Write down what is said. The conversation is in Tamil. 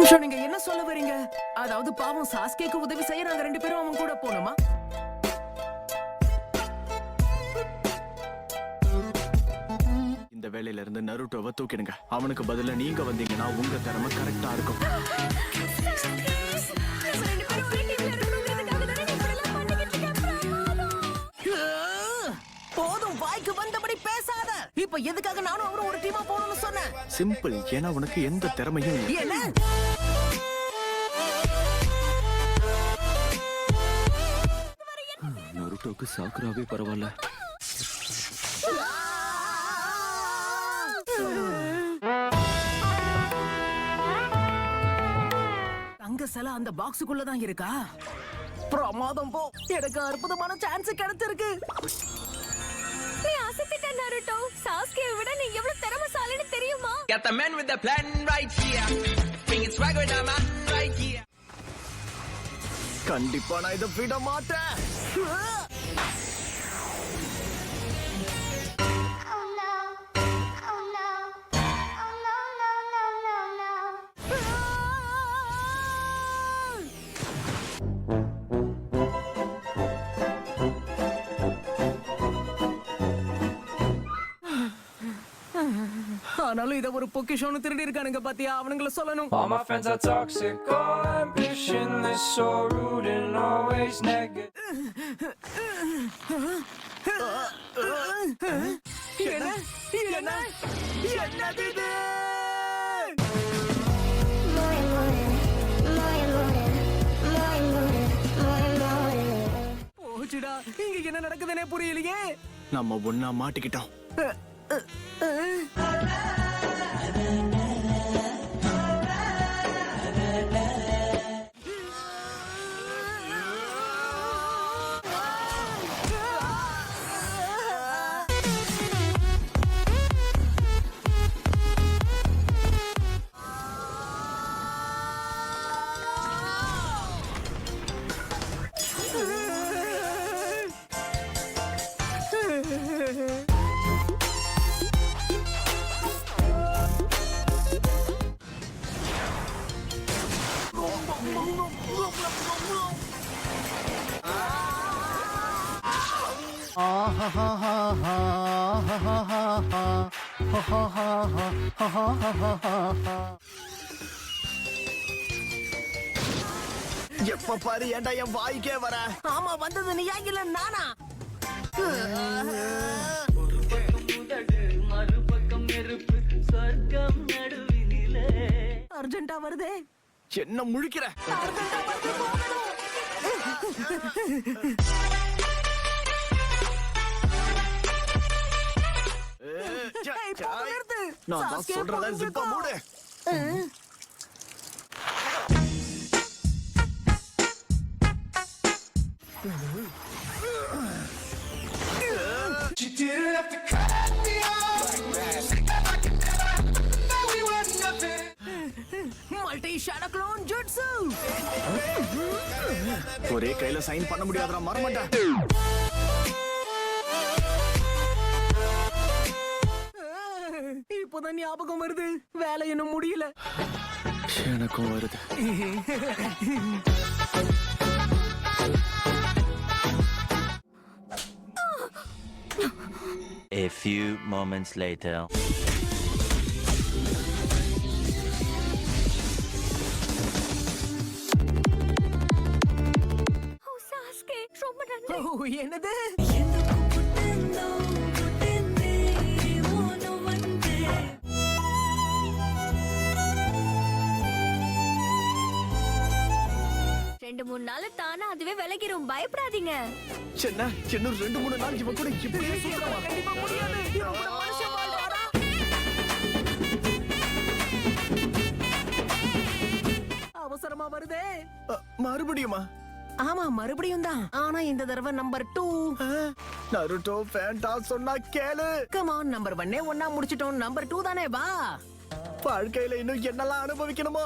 நிமிஷம், நீங்க என்ன சொல்ல வரீங்க? அதாவது பாவம் சாஸ்கேக்கு உதவி செய்ய நாங்க 2 பேரும் அவன் கூட போனோமா? இந்த வேலையில இருந்து நருட்டோவை தூக்கிடுங்க. அவனுக்கு பதிலா நீங்க வந்தீங்கன்னா உங்க திறமை கரெக்டா இருக்கும். போதும், வாய்க்கு வந்தபடி பேசாத. இப்ப எதுக்காக நானும் அவரும் ஒரு டீமா போகணும்னு சொன்னேன்? சிம்பிள், ஏன்னா உனக்கு எந்த திறமையும் இல்லை. என்ன? நருட்டோக்கு சாக்குராவே பரவாயில்ல. தங்க சிலை அந்த பாக்ஸுக்குள்ள தான் இருக்கா? பிரமாதம் போ, எனக்கு அற்புதமான சான்ஸ் கிடைச்சிருக்கு. நீ அசத்திட்ட நருட்டோ. சாஸ்கேவை விட நீ எவ்வளவு திறமைசாலின்னு தெரியுமா? Got the man with the plan right here. Bring it swag with the man right here. கண்டிப்பா நான் இதை விட மாட்டேன். ஆனாலும் இத ஒரு பொக்கிஷம்னு திருடி இருக்கானுங்க பாத்தியா? அவனுங்கள சொல்லணும். All my friends are toxic, all ambitionless, so rude and always negative. என்ன? என்ன? என்னது இது? போச்சுடா, இங்க என்ன நடக்குதுன்னே புரியலையே. நம்ம ஒன்னா மாட்டிக்கிட்டோம். எப்ப பாரு ஏன்டா என் வாய்க்கே வர? ஆமா, வந்தது நீயா இல்ல நானா? அர்ஜென்ட்டா வருதே. என்ன முழிக்கிற? அர்ஜென்ட்டா வருது, போகணும். ஏய், போக நிறுத்து. நான் தான் சாஸ்கே சொல்றத போதும் ஜிப்பா இருக்கோ? மூடு. You didn't have to cut me off. Like never, that we were nothing. Multi shadow clone jutsu. ஒரே கையில சைன் பண்ண முடியாதுடா, மறமாட்டேன். இப்போதான் ஞாபகம் வருது, வேலை இன்னும் முடியல. எனக்கும் வருது. A few moments later. Oh Sasuke, ரொம்ப நன்றி. ஓ, என்னது? ரெண்டு மூணு நாள் தானா அதுவே விலகிரும், பயப்படாதீங்க. சின்ன இன்னும் 2-3 நாள் இவன் கூட இப்படியே சுத்தமா. கண்டிப்பா முடியாது. இவன் கூட மனுஷன் வாழ்றானா? அவசரமா வருதே. மறுபடியுமா? ஆமா, மறுபடியும் தான். ஆனா இந்த தடவை நம்பர் 2. நருட்டோ ஃபேண்டா சொன்னா கேளு. கம் ஆன், நம்பர் 1 ஒண்ணா முடிச்சிட்டோம். நம்பர் 2 தானே, வா. வாழ்க்கையில இன்னும் என்னெல்லாம் அனுபவிக்கணுமோ.